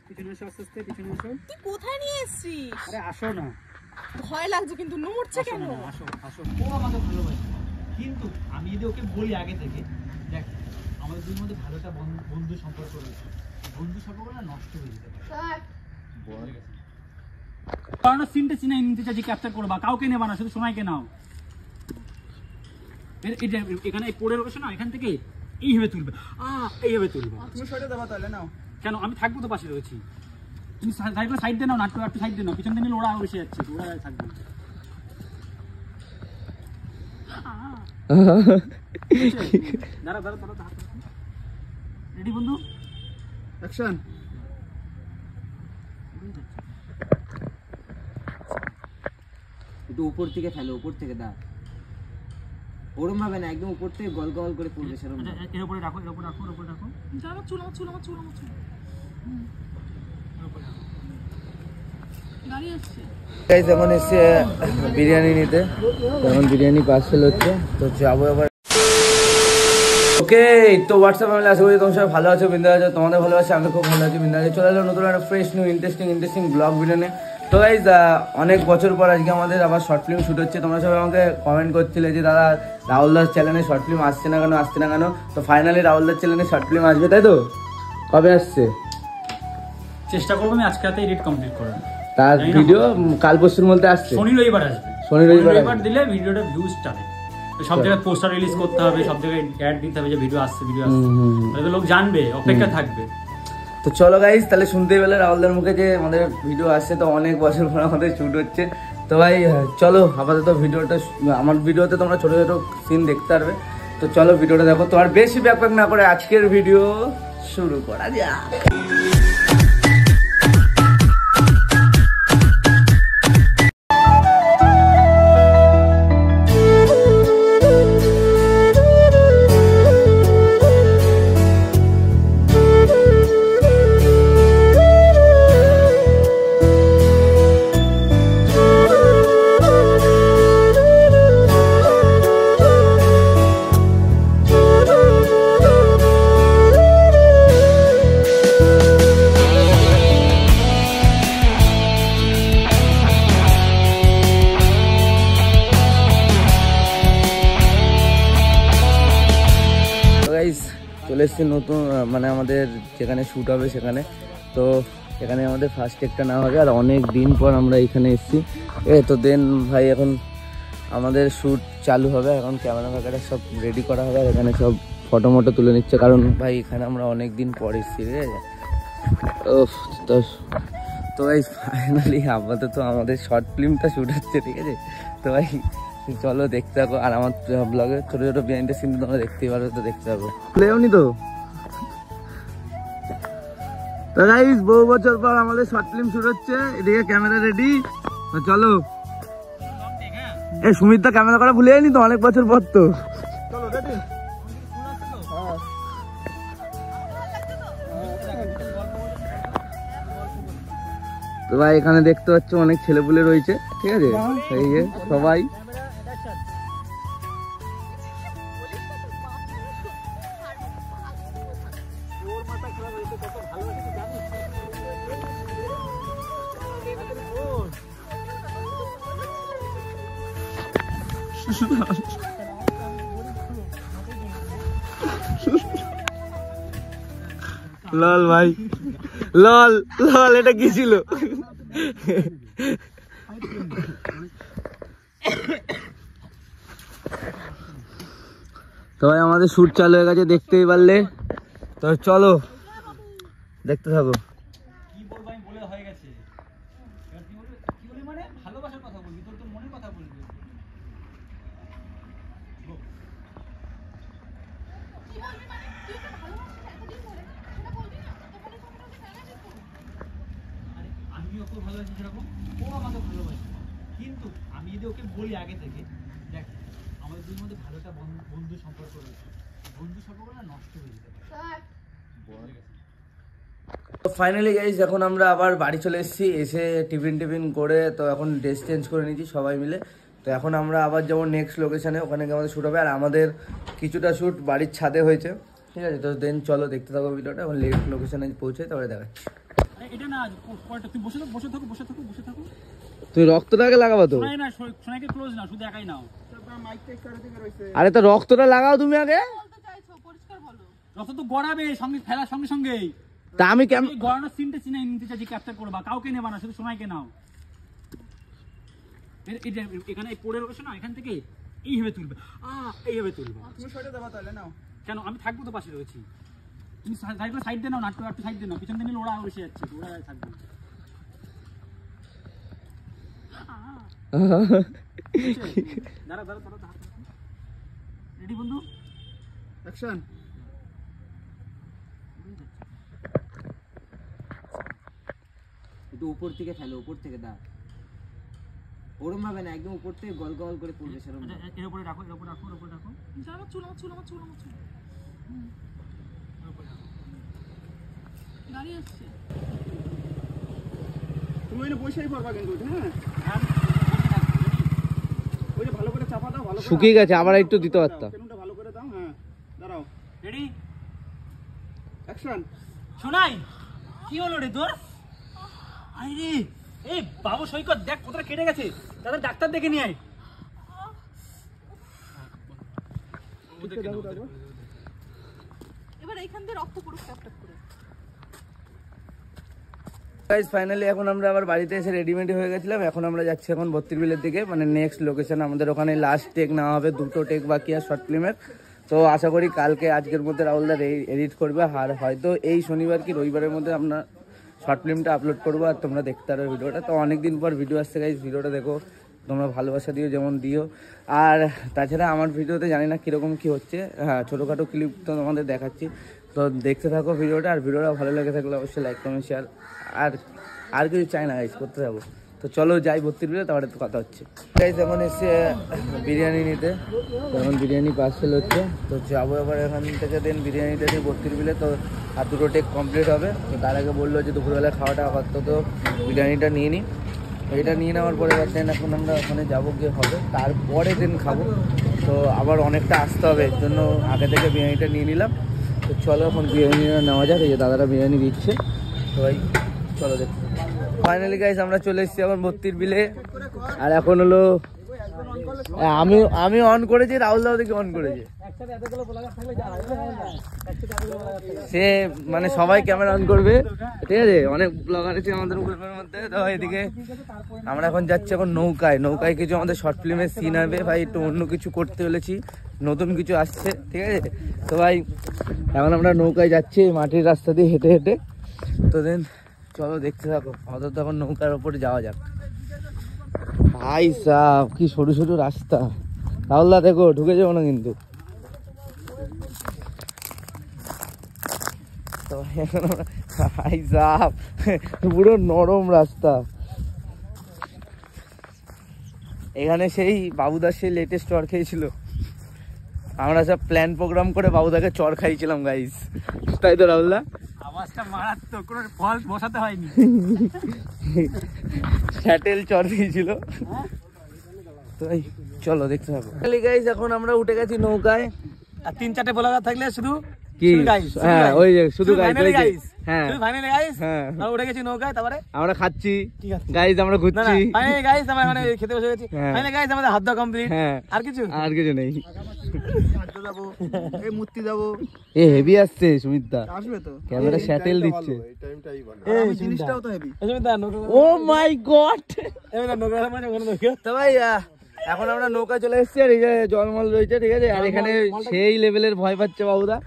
পিছনে এসো আস্তে আস্তে পিছনে এসো। তুই কোথায় নিয়ে এসেছিস? আরে আসো না, ভয় লাগছে কিন্তু নড়ছে কেন? আসো আসো। ও আমাকে ভালোবাসে, কিন্তু আমি যদি ওকে বলি আগে থেকে, দেখ আমাদের দুই মধ্যে ভালো একটা বন্ধু সম্পর্ক রয়েছে, বন্ধু সম্পর্ক না নষ্ট হয়ে যেতে পারে। কারণ সিনটা চিনাই নিতে চাইছি, ক্যাপচার করবা, কাউকে নেবা না, শুধু সোনাইকে নাও। এখানে পড়ে রয়েছে না, এখান থেকে এইভাবে তুলবে, এইভাবে তুলবে। তুমি সরে দেবা তাহলে নাও। কেন, আমি থাকবো তো, পাশে রয়েছি। তুমি সাইড দিয়ে নাও, নাট্য একটু সাইড দিয়ে নাও, পিছন দিয়ে ওরা এসে যাচ্ছে, ওরা থাকবে। দাঁড়া দাঁড়া দাঁড়া, রেডি বন্ধু, অ্যাকশন। একটু উপর থেকে ফেলো, উপর থেকে দাও, ওরম ভাবে না, একদম উপর থেকে গল গল করে পড়বে সেরকম। এর উপরে রাখো, এর উপরে রাখো, এর উপরে রাখো। আমার চুল, আমার চুল, আমার চুল, আমার চুল। গাড়ি আসছে। গাইস এখন এসে বিরিয়ানি নিতে, এখন বিরিয়ানি পার্সেল হচ্ছে, তো যাবো এবার। ওকে, তো হোয়াটসঅ্যাপ ফ্যামিলি, আশা করি তোমরা সবাই ভালো আছো, বিন্দাস আছো, তোমাদের ভালোবাসে, আমি খুব ভালো আছি, বিন্দাস আছি। চলে এলো নতুন একটা fresh new interesting blog video নিয়ে। তো গাইস অনেক বছর পর আজকে আমাদের আবার শর্ট ফিল্ম শুট হচ্ছে। তোমরা সবাই আমাকে কমেন্ট করছিলে যে দাদা রাহুল দাস চ্যানেলে শর্ট ফিল্ম আসছে না কেন। তো ফাইনালি রাহুল দাস চ্যানেলে শর্ট ফিল্ম আসবে, তাই তো? কবে আসছে? চেষ্টা করবো আমি আজকে রাতে এডিট কমপ্লিট করার। তার ভিডিও কাল পরশুর মধ্যে আসছে, শনি রবিবার আসবে। শনি রবিবার দিলে ভিডিওটা ভিউজ টানে, সব জায়গায় পোস্টার রিলিজ করতে হবে, সব জায়গায় অ্যাড দিতে হবে যে ভিডিও আসছে, তাহলে লোক জানবে, অপেক্ষা থাকবে। তো চলো গাইস, তাহলে শুনতেই পেলে রাহুলদার মুখে যে আমাদের ভিডিও আসছে, তো অনেক বছর পর আমাদের শুট হচ্ছে। তো ভাই চলো আপাতত ভিডিওটা, আমার ভিডিওতে তোমরা ছোট ছোট সিন দেখতে পারবে। তো চলো ভিডিওটা দেখো, তো আর বেশি ব্যাকপ্যাক না করে আজকের ভিডিও শুরু করা যাক। চলে এসেছি নতুন, মানে আমাদের যেখানে শ্যুট হবে সেখানে। তো এখানে আমাদের ফার্স্ট টেকটা নেওয়া হবে, আর অনেক দিন পর আমরা এখানে এসেছি। তো দেন ভাই এখন আমাদের শ্যুট চালু হবে, এখন ক্যামেরা ফ্যামেরা সব রেডি করা হবে, আর এখানে সব ফটো মটো তুলে নিচ্ছে, কারণ ভাই এখানে আমরা অনেক দিন পর এসেছি, ঠিক আছে? তো ভাই ফাইনালি আপাতত আমাদের শর্ট ফিল্মটা শ্যুট হচ্ছে, ঠিক আছে? তো ভাই চলো দেখতে থাকো, আর আমার ব্লগে ছোট ছোট বিহাইন্ড দ্য সিন তোমরা দেখতেই পারো, তো দেখতে থাকো। প্লেওনি তো গাইস, বহু বছর পর আমাদের শর্ট ফিল্ম শুট হচ্ছে, এদিকে ক্যামেরা রেডি। তো চলো, সুমিত দা ক্যামেরা করা ভুলে যায়নি তো, অনেক বছর পর। তো চলো রেডি। তো ভাই এখানে দেখতে পাচ্ছ অনেক ছেলেপুলে রয়েছে, ঠিক আছে? এই যে সবাই লল ভাই, লল লল, এটা কি ছিল? তো ভাই আমাদের শুট চালু হয়ে গেছে, দেখতেই পারলে। তো চলো দেখতে থাকো। কি বলবো, আমি বলে হয়ে গেছে, এবার কি বলবি মানে ভালোবাসার কথা বলবি, তোর তো মনের কথা বলবি। আমি ওকে ভালোবাসি সেরকম, ও আমাকে ভালোবাসে, কিন্তু আমি যদি ওকে বলি আগে থেকে, দেখ আমাদের দুই মধ্যে ভালো একটা বন্ধু সম্পর্ক রয়েছে, বন্ধু সম্পর্ক না নষ্ট হয়ে যেতে পারে। তো ফাইনালি গাইস এখন আমরা আবার বাড়ি চলে এসেছি, এসে টিফিন করে, তো এখন ড্রেস চেঞ্জ করে নিয়েছি সবাই মিলে। তো এখন আমরা আবার যাবো নেক্সট লোকেশনে, ওখানে গিয়ে আমাদের শ্যুট হবে, আর আমাদের কিছুটা শ্যুট বাড়ির ছাদে হয়েছে, ঠিক আছে? তো দেন চলো দেখতে থাকো ভিডিওটা, এখন নেক্সট লোকেশনে পৌঁছে তারপরে দেখাচ্ছি। এটা না পরেরটা তুই বসে থাকো। তুই রক্তটাকে লাগাবো তো? শোনাই না, শোনাইকে ক্লোজ না, শুধু একাই নাও। আরে তো রক্তটা লাগাও তুমি আগে। বলতে চাইছো পরিষ্কার বলো। রক্ত তো গড়াবে সঙ্গে ফেলার সঙ্গে। তা আমি কেমন গড়ানোর সিনটা চিনে নিতে চাইছি, ক্যাপচার করবা, কাউকে নেবা না, শুধু শোনাইকে নাও। এখানে পড়ে রয়েছে না, এখান থেকে এইভাবে তুলবে, এইভাবে তুলবে। তুমি সরে যাবা তাহলে নাও। কেন আমি থাকবো তো পাশে রয়েছি, তুমি সাইড দিয়ে নাও, নাট্য সাইড দিয়ে নাও, পিছন দিয়ে নিলে ওরা বসে যাচ্ছে, ওরা থাকবে। দাঁড়া রেডি বন্ধু, অ্যাকশন। একটু উপর থেকে ফেলো, উপর থেকে দাও, ওরম ভাবে না, একদম উপর থেকে গল গল করে পড়বে সেরকম। এর উপরে রাখো। আমার চুল। গাড়ি আসছে। তুমি ওইটা বসেই পড়বা কিন্তু, হ্যাঁ ওইটা ভালো করে চাপা দাও, ভালো করে। শুকিয়ে গেছে, আবার একটু দিতে পারতাম। বেলুনটা ভালো করে দাও, হ্যাঁ দাঁড়াও। Ready action. শোনাই, কি হলো রে তোর? আরে এই বাবু সৈকত দেখ কতটা কেটে গেছে, তাদের ডাক্তার দেখে নিয়ে আয়। এবার এইখান দিয়ে রক্ত পুরো ট্যাপ করে। গাইস ফাইনালি এখন আমরা আবার বাড়িতে এসে রেডিমেড হয়ে গেছিলাম। এখন আমরা যাচ্ছি এখন 32 বিলের দিকে, মানে নেক্সট লোকেশন। আমাদের ওখানে লাস্ট টেক নেওয়া হবে, 2টো টেক বাকি আর শর্ট ফিল্মের। তো আশা করি কালকে আজকের মধ্যে রাহুলদার এডিট করবে, আর হয়তো এই শনিবার কি রবিবারের মধ্যে আমরা শর্ট ফিল্মটা আপলোড করবো, আর তোমরা দেখতে পারো ভিডিওটা। তো অনেকদিন পর ভিডিও আসছে গাইস, ভিডিওটা দেখো, তোমরা ভালোবাসা দিও যেমন দিও। আর তাছাড়া আমার ভিডিওতে জানি না কীরকম কী হচ্ছে, হ্যাঁ ছোটোখাটো ক্লিপ তো তোমাদের দেখাচ্ছি, তো দেখতে থাকো ভিডিওটা। আর ভিডিওটা ভালো লেগে থাকলে অবশ্যই লাইক কমেন্ট শেয়ার, আর কিছু চাই না গাইস, করতে যাবো। তো চলো যাই 32 বিলে, তারপরে তো কথা হচ্ছে। গাইস এখন এসে বিরিয়ানি নিতে, তো এখন বিরিয়ানি পার্সেল হচ্ছে, তো যাবো এবার এখান থেকে দেন বিরিয়ানিটা দিয়ে 32 বিলে। তো আর 2টো টেক কমপ্লিট হবে। তো তার আগে বললো যে দুপুরবেলা খাওয়াটা আপাতত বিরিয়ানিটা নিয়ে নিই, এটা নিয়ে নেওয়ার পরে দেন এখন আমরা ওখানে যাবো, গিয়ে হবে তারপরে দিন খাবো। তো আবার অনেকটা আসতে হবে, এর জন্য আগে থেকে বিরিয়ানিটা নিয়ে নিলাম। তো চলো এখন বিরিয়ানিটা নেওয়া যাক, এই যে দাদারা বিরিয়ানি দিচ্ছে, তো ভাই চলো দেখো। ফাইনালি গাইস আমরা চলে এসেছি এখন 32 বিলে। আর এখন হলো আমি অন করেছি, রাহুল দাও দেখে অন করেছে, সে মানে সবাই ক্যামেরা অন করবে, ঠিক আছে। অনেক ব্লগার আছে আমাদের গ্রুপের মধ্যে। তো এদিকে আমরা এখন যাচ্ছি এখন নৌকায় কিছু আমাদের শর্ট ফিল্মের সিন হবে ভাই, একটু অন্য কিছু করতে চলেছি, নতুন কিছু আসছে, ঠিক আছে। তো ভাই এখন আমরা নৌকায় যাচ্ছি মাটির রাস্তা দিয়ে হেঁটে হেঁটে। তো দেন চলো দেখতে থাকো, আমাদের তো এখন নৌকার ওপরে যাওয়া যাক। ভাই সাহ কি সরু সরু রাস্তা, রাহুলদা দেখো ঢুকে যাবো না কিন্তু। তো এখন ভাই সাহ পুরো নরম রাস্তা। এখানে সেই বাবুদার সেই লেটেস্ট চর খেয়েছিল, আমরা সব প্ল্যান প্রোগ্রাম করে বাবুদাকে চর খাইছিলাম গাইস, তাই তো রাহুলদা? আওয়াজটা মারাত্মক, কোনো ফল বসাতে হয়নি, স্যাটেল চর দিয়েছিল। তো ভাই চলো দেখতে হবে। গাইস এখন আমরা উঠে গেছি নৌকায়, আর 3-4টে ব্লগার থাকলে শুধু কি হ্যাঁ ওই যে শুধু গাইস, হ্যাঁ ফাইনালি গাইস হ্যাঁ আমরা উঠে গেছি নৌকায়, তারপরে আমরা খাচ্ছি গাইস, আমরা ঘুরছি ফাইনালি গাইস, আমরা মানে খেতে বসে গেছি। হ্যাঁ। ফাইনালি গাইস আমাদের হাত ধোয়া কমপ্লিট, হ্যাঁ আর কিছু নেই। যাবো এই মূর্তি যাবো, এ হেভি আসছে সুমিতদা, আসবে তো ক্যামেরা স্যাটেল দিচ্ছে। এই জিনিসটাও তো হেভি। ও মাই গড। নৌকা তো ভাই এখন আমরা নৌকা চলে এসেছি, আর এই যে জলমল রয়েছে, ঠিক আছে। আর এখানে সেই লেভেলের ভয় পাচ্ছে বাবুদা।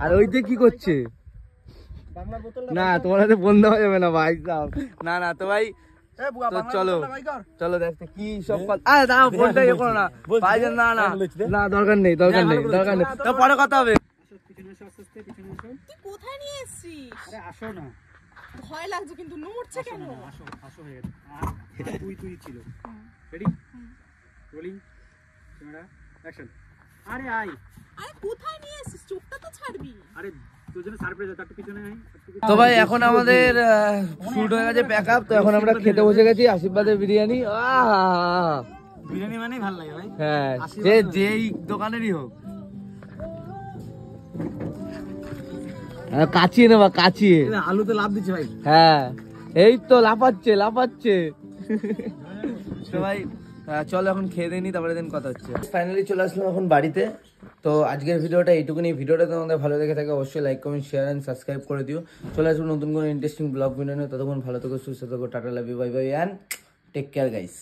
আর ওইতে কি করছে? না তোমার হাতে বন্ধ হয়ে যাবে না ভাই সাহেব, না না। তো ভাই তো চলো চলো দেখতে কি সব দাঁড়াও, ফোনটা ইয়ে করো না ভাই, না না না দরকার নেই দরকার নেই দরকার নেই, তো পরে কথা হবে। তুই কোথায় নিয়ে এসেছিস? আরে আসো না, ভয় লাগছে কিন্তু নড়ছে কেন? আসো হয়ে গেছে। তুই ছিল রেডি, রোলিং ক্যামেরা অ্যাকশন। আরে আয়, আরে কোথায় নিয়ে এসেছিস? চোখটা তো ছাড়বি। আরে তোর জন্য সারপ্রাইজ আছে, একটু পিছনে আয়। তো ভাই এখন আমাদের শুট হয়ে গেছে প্যাক আপ, তো এখন আমরা খেতে বসে গেছি আশীর্বাদের বিরিয়ানি। বিরিয়ানি মানেই ভালো লাগে ভাই, হ্যাঁ যেই দোকানেরই হোক। কাচিয়ে নেবা কাচিয়ে। আলুতে লাভ দিচ্ছে ভাই। হ্যাঁ এই তো লাফাচ্ছে লাফাচ্ছে। তো ভাই চলো এখন খেয়ে দিয়ে নি, তারপরে দিন কথা হচ্ছে। ফাইনালি চলে আসলাম এখন বাড়িতে। তো আজকের ভিডিওটা এইটুকুনি। ভিডিওটা তোমাদের ভালো লেগে থাকে অবশ্যই like comment share and subscribe করে দিও। চলে আসবো নতুন কোনো ইন্টারেস্টিং ব্লগ ভিডিও নিয়ে। ততক্ষণ ভালো থেকো সুস্থ থেকো। Tata love you bye bye and take care guys.